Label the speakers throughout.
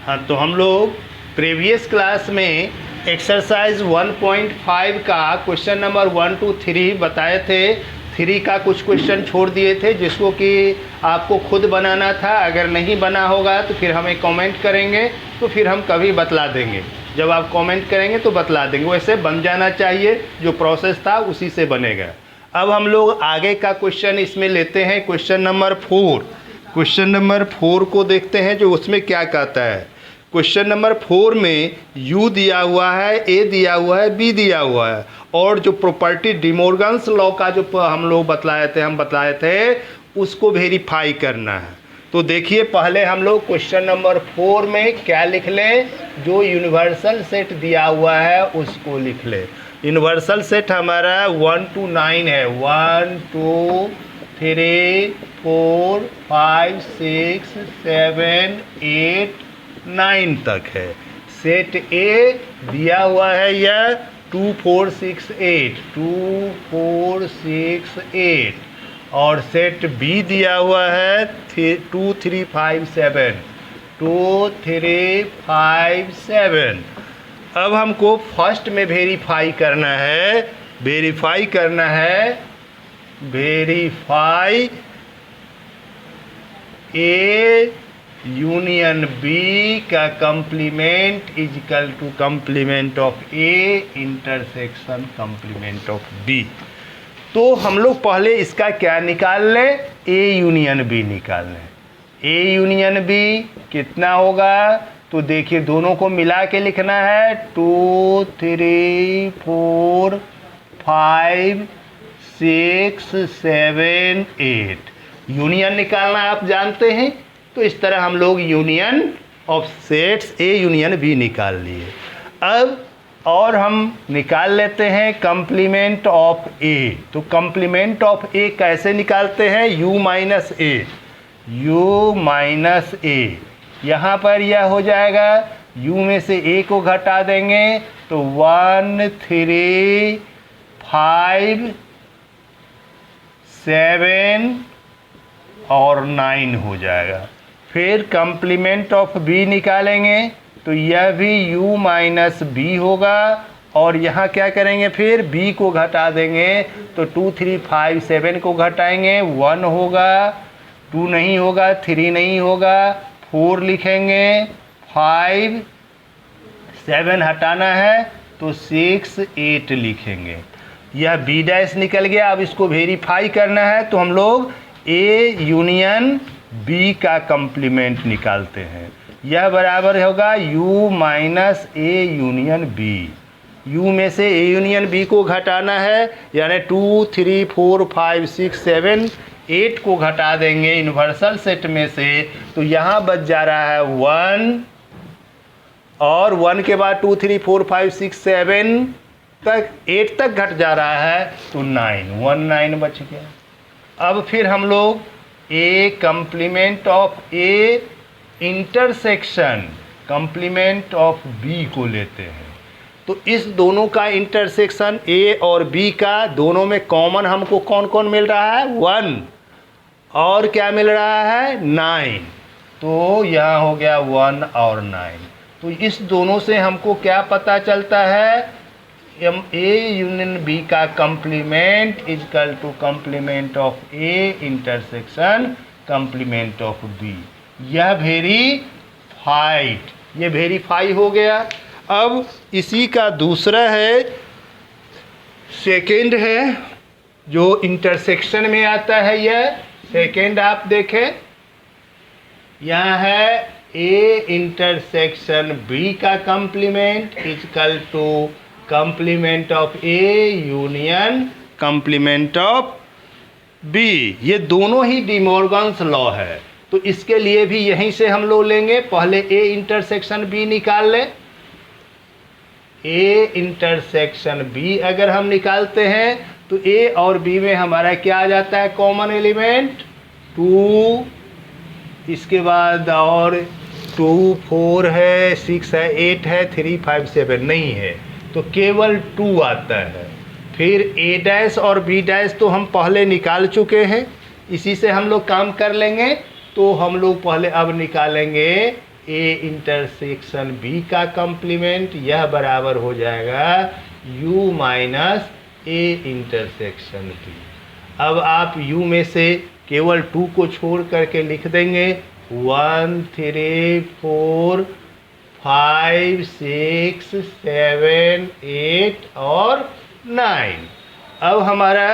Speaker 1: हाँ, तो हम लोग प्रीवियस क्लास में एक्सरसाइज 1.5 का क्वेश्चन नंबर 1 to 3 बताए थे। 3 का कुछ क्वेश्चन छोड़ दिए थे जिसको कि आपको खुद बनाना था। अगर नहीं बना होगा तो फिर हमें कमेंट करेंगे, तो फिर हम कभी बतला देंगे। जब आप कमेंट करेंगे तो बतला देंगे। वैसे बन जाना चाहिए, जो प्रोसेस था उसी से बनेगा। अब हम लोग आगे का क्वेश्चन इसमें लेते हैं, क्वेश्चन नंबर 4। क्वेश्चन नंबर 4 को देखते हैं जो उसमें क्या कहता है। क्वेश्चन नंबर 4 में U दिया हुआ है, A दिया हुआ है, B दिया हुआ है, और जो प्रॉपर्टी डिमोर्गन्स लॉ का जो हम लोग बताए थे उसको वेरीफाई करना है। तो देखिए, पहले हम लोग क्वेश्चन नंबर 4 में क्या लिख लें, जो यूनिवर्सल सेट दिया हुआ है उसको लिख लें। यूनिवर्सल सेट हमारा 1 to 9 है। 1 2 3 4 5 6 7 8 9 तक है। सेट ए दिया हुआ है यह 2 4 6 8 2 4 6 8, और सेट बी दिया हुआ है 2 3 5 7 2 3 5 7। अब हमको फर्स्ट में वेरीफाई करना है वेरीफाई ए यूनियन बी का complement is equal to complement of A intersection complement of B. तो हम लोग पहले इसका क्या निकाल लें, ए यूनियन बी निकाल लें। ए यूनियन बी कितना होगा, तो देखिए दोनों को मिला के लिखना है 2 3 4 5 6 7 8। यूनियन निकालना आप जानते हैं, तो इस तरह हम लोग union of sets A union B निकाल लिए। अब और हम निकाल लेते हैं कंप्लीमेंट ऑफ ए। तो कंप्लीमेंट ऑफ ए कैसे निकालते हैं, u माइनस ए। यहाँ पर यह हो जाएगा, u में से a को घटा देंगे तो 1 3 5 7 और 9 हो जाएगा। फिर कंप्लीमेंट ऑफ बी निकालेंगे तो यह भी u माइनस बी होगा, और यहाँ क्या करेंगे, फिर b को घटा देंगे तो 2 3 5 7 को घटाएंगे 1 होगा, 2 नहीं होगा, 3 नहीं होगा, 4 लिखेंगे, 5 7 हटाना है तो 6 8 लिखेंगे। यह b डैश निकल गया। अब इसको वेरीफाई करना है तो हम लोग a यूनियन b का कंप्लीमेंट निकालते हैं। यह बराबर होगा u minus A union B. u में से a यूनियन b को घटाना है, यानी 2 3 4 5 6 7 8 को घटा देंगे यूनिवर्सल सेट में से, तो यहाँ बच जा रहा है 1, और 1 के बाद 2 3 4 5 6 7 तक 8 तक घट जा रहा है तो 9 1 9 बच गया। अब फिर हम लोग a complement of A intersection complement of b को लेते हैं। तो इस दोनों का इंटरसेक्शन a और b का, दोनों में कॉमन हमको कौन कौन मिल रहा है, 1, और क्या मिल रहा है 9। तो यहाँ हो गया 1 और 9। तो इस दोनों से हमको क्या पता चलता है, ए यूनियन बी का complement is equal to complement of A intersection complement of B. यह वेरीफाई हो गया। अब इसी का दूसरा है, सेकेंड है, जो इंटरसेक्शन में आता है। यह सेकेंड आप देखें, यहाँ है ए इंटरसेक्शन बी का complement is equal to complement of A union complement of B. ये दोनों ही डिमोर्गन्स लॉ है, तो इसके लिए भी यहीं से हम लोग लेंगे। पहले ए इंटरसेक्शन बी निकाल लें। ए इंटरसेक्शन बी अगर हम निकालते हैं तो ए और बी में हमारा क्या आ जाता है, कॉमन एलिमेंट 2, इसके बाद और 2 4 है, 6 है, 8 है, 3 5 7 नहीं है, तो केवल 2 आता है। फिर ए डैश और बी डैश तो हम पहले निकाल चुके हैं, इसी से हम लोग काम कर लेंगे। तो हम लोग पहले अब निकालेंगे ए इंटरसेक्शन बी का कॉम्प्लीमेंट, यह बराबर हो जाएगा u minus A intersection B. अब आप u में से केवल 2 को छोड़ करके लिख देंगे 1 3 4 5 6 7 8 और 9। अब हमारा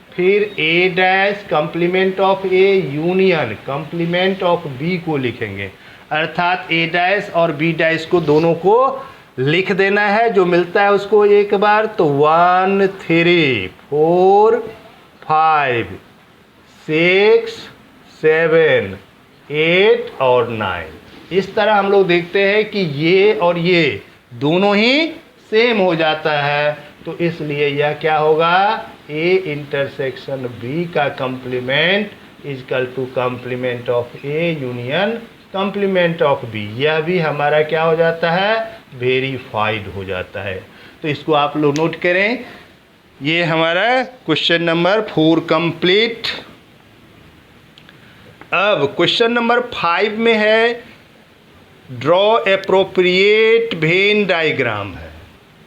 Speaker 1: फिर A dash complement of A union complement of B को लिखेंगे, अर्थात ए डैश और बी डैश को दोनों को लिख देना है। जो मिलता है उसको एक बार, तो 1 3 4 5 6 7 8 और 9। इस तरह हम लोग देखते हैं कि ये और ये दोनों ही सेम हो जाता है, तो इसलिए यह क्या होगा, ए इंटरसेक्शन बी का complement is equal to complement of A union complement of B. यह भी हमारा क्या हो जाता है, वेरीफाइड हो जाता है। तो इसको आप लोग नोट करें। ये हमारा क्वेश्चन नंबर 4 कंप्लीट। अब क्वेश्चन नंबर 5 में है ड्रॉ एप्रोप्रिएट वेन डायग्राम है।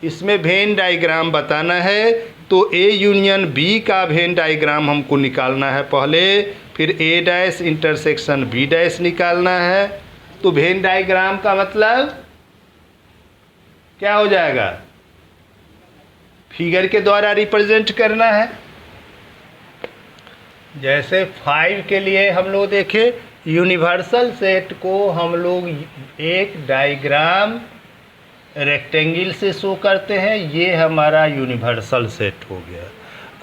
Speaker 1: इसमें वेन डायग्राम बताना है, तो ए यूनियन बी का वेन डायग्राम हमको निकालना है पहले, फिर A dash intersection B dash निकालना है। तो वेन डायग्राम का मतलब क्या हो जाएगा, फिगर के द्वारा रिप्रेजेंट करना है। जैसे 5 के लिए हम लोग देखें, यूनिवर्सल सेट को हम लोग एक डायग्राम रेक्टेंगल से शो करते हैं। ये हमारा यूनिवर्सल सेट हो गया।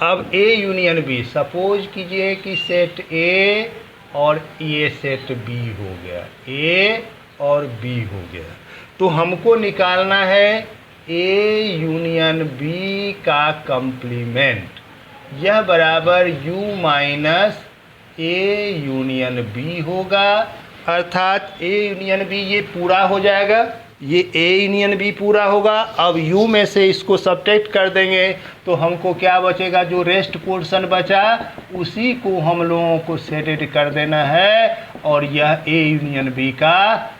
Speaker 1: अब ए यूनियन बी, सपोज कीजिए कि सेट ए और ये सेट बी हो गया, ए और बी हो गया। तो हमको निकालना है ए यूनियन बी का कॉम्प्लीमेंट, यह बराबर u minus A union B होगा, अर्थात ए यूनियन बी ये पूरा हो जाएगा, ये ए यूनियन बी पूरा होगा। अब u में से इसको सब्ट्रैक्ट कर देंगे तो हमको क्या बचेगा, जो रेस्ट पोर्शन बचा उसी को हम लोगों को सेटेड कर देना है, और यह ए यूनियन बी का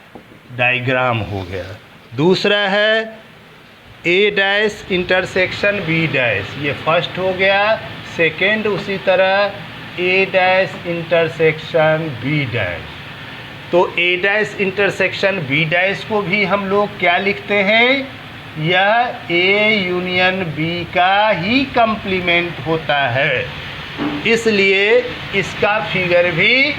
Speaker 1: डायग्राम हो गया। दूसरा है ए डैश इंटरसेक्शन बी डैश, ये फर्स्ट हो गया। सेकेंड उसी तरह ए डैश इंटरसेक्शन बी डैश। तो A dash intersection B dash को भी हम लोग क्या लिखते हैं, यह ए यूनियन बी का ही कॉम्प्लीमेंट होता है, इसलिए इसका फिगर भी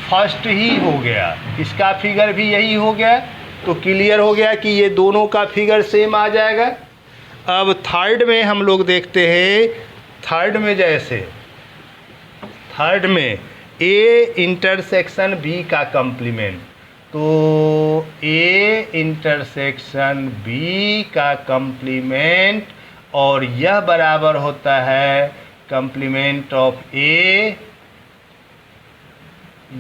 Speaker 1: फर्स्ट ही हो गया, इसका फिगर भी यही हो गया। तो क्लियर हो गया कि ये दोनों का फिगर सेम आ जाएगा। अब थर्ड में हम लोग देखते हैं, थर्ड में जैसे थर्ड में ए इंटरसेक्शन बी का कॉम्प्लीमेंट, तो ए इंटरसेक्शन बी का कॉम्प्लीमेंट, और यह बराबर होता है complement of A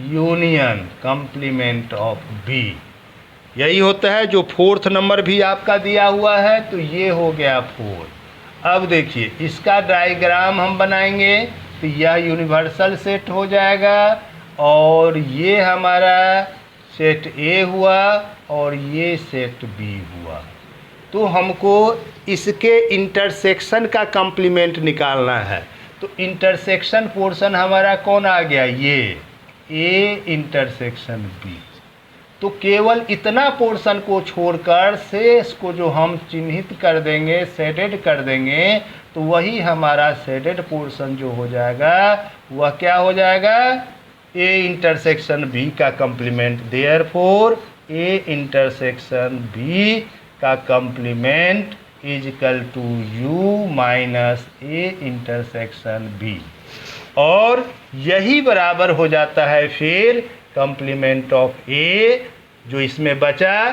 Speaker 1: union complement of B, यही होता है। जो फोर्थ नंबर भी आपका दिया हुआ है, तो ये हो गया 4। अब देखिए इसका डायग्राम हम बनाएंगे, तो यह यूनिवर्सल सेट हो जाएगा, और ये हमारा सेट ए हुआ और ये सेट बी हुआ। तो हमको इसके इंटरसेक्शन का कॉम्प्लीमेंट निकालना है। तो इंटरसेक्शन पोर्शन हमारा कौन आ गया, ये ए इंटरसेक्शन बी। तो केवल इतना पोर्शन को छोड़कर शेष को जो हम चिन्हित कर देंगे, शेडेड कर देंगे, तो वही हमारा शेडेड पोर्शन जो हो जाएगा वह क्या हो जाएगा, ए इंटरसेक्शन बी का complement. Therefore A intersection B का complement is equal to U minus A intersection B, और यही बराबर हो जाता है फिर कॉम्प्लीमेंट ऑफ ए जो इसमें बचा,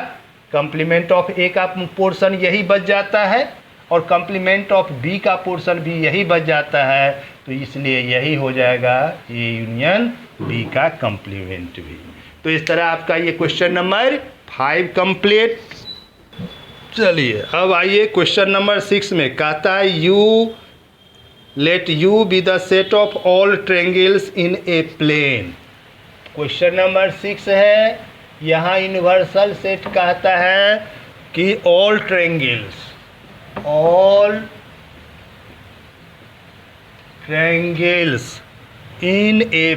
Speaker 1: कॉम्प्लीमेंट ऑफ ए का पोर्शन यही बच जाता है, और कॉम्प्लीमेंट ऑफ बी का पोर्शन भी यही बच जाता है। तो इसलिए यही हो जाएगा ए यूनियन बी का कॉम्प्लीमेंट भी। तो इस तरह आपका ये क्वेश्चन नंबर 5 कंप्लीट। चलिए अब आइए क्वेश्चन नंबर 6 में कहता है U let U be the set of all triangles in a plane. Question number 6 है यहाँ यूनिवर्सल सेट कहता है कि all triangles in a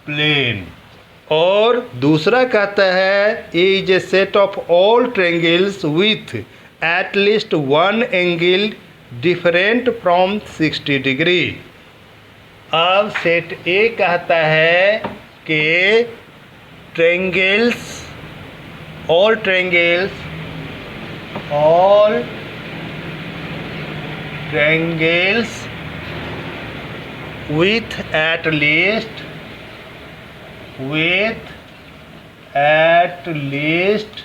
Speaker 1: plane, और दूसरा कहता है A is a set of all triangles with at least one angle different from 60 degree. अब सेट ए कहता है कि all triangles with at least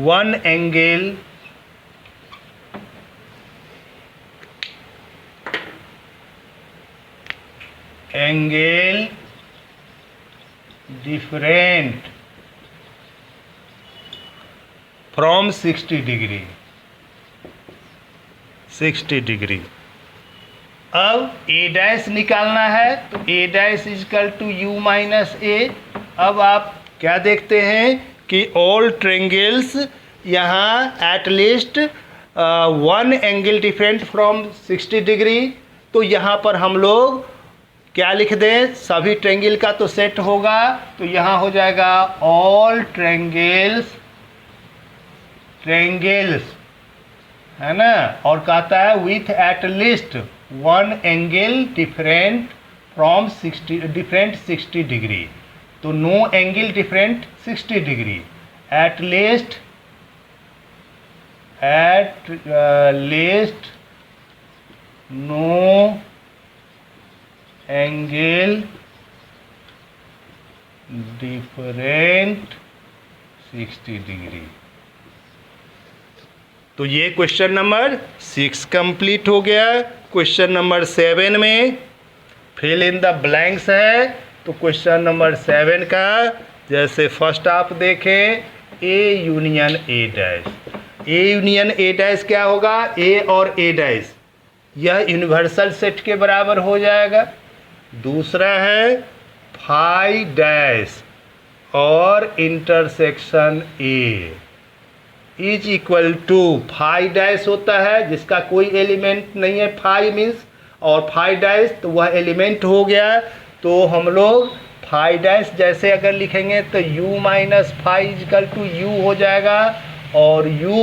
Speaker 1: one angle different from 60 degree. अब ए dash निकालना है तो A dash equal to U minus A. अब आप क्या देखते हैं कि ऑल ट्रायंगल्स यहाँ at least one angle different from 60 degree, तो यहाँ पर हम लोग क्या लिख दें, सभी ट्रायंगल का तो सेट होगा, तो यहाँ हो जाएगा ऑल ट्रायंगल्स है ना, और कहता है with at least one angle different from 60 degree, तो no angle different 60 degree, at least no angle different 60 degree. तो ये क्वेश्चन नंबर 6 कंप्लीट हो गया। क्वेश्चन नंबर 7 में फिल इन द ब्लैंक्स है। तो क्वेश्चन नंबर 7 का जैसे फर्स्ट आप देखें, A union A dash. A union A dash क्या होगा, ए और ए डैश यह यूनिवर्सल सेट के बराबर हो जाएगा। दूसरा है फाई डैश और intersection A is equal to, phi dash होता है जिसका कोई एलिमेंट नहीं है, फाई मीन्स, और फाई डैश तो वह एलिमेंट हो गया। तो हम लोग फाई डैश जैसे अगर लिखेंगे तो u minus phi is equal to U हो जाएगा, और u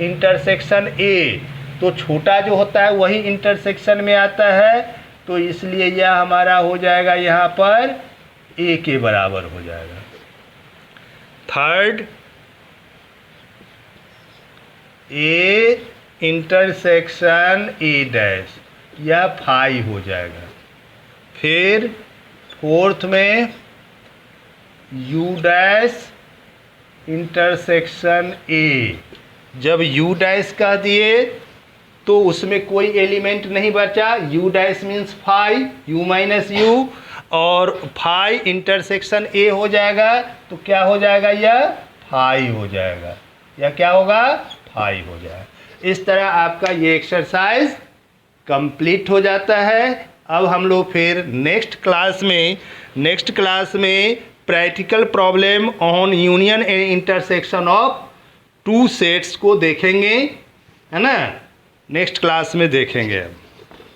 Speaker 1: इंटरसेक्शन a, तो छोटा जो होता है वही इंटरसेक्शन में आता है, तो इसलिए यह हमारा हो जाएगा यहाँ पर a के बराबर हो जाएगा। Third, A intersection A dash, यह फाई हो जाएगा। फिर फोर्थ में यू डैश इंटरसेक्शन ए, जब यू डैश कह दिए तो उसमें कोई एलिमेंट नहीं बचा, U dash means phi, U minus U, और फाई इंटरसेक्शन ए हो जाएगा, तो क्या हो जाएगा, यह फाई हो जाएगा, या क्या होगा, फाई हो जाएगा। इस तरह आपका ये एक्सरसाइज कंप्लीट हो जाता है। अब हम लोग फिर नेक्स्ट क्लास में practical problem on union and intersection of two sets को देखेंगे, है ना, नेक्स्ट क्लास में देखेंगे।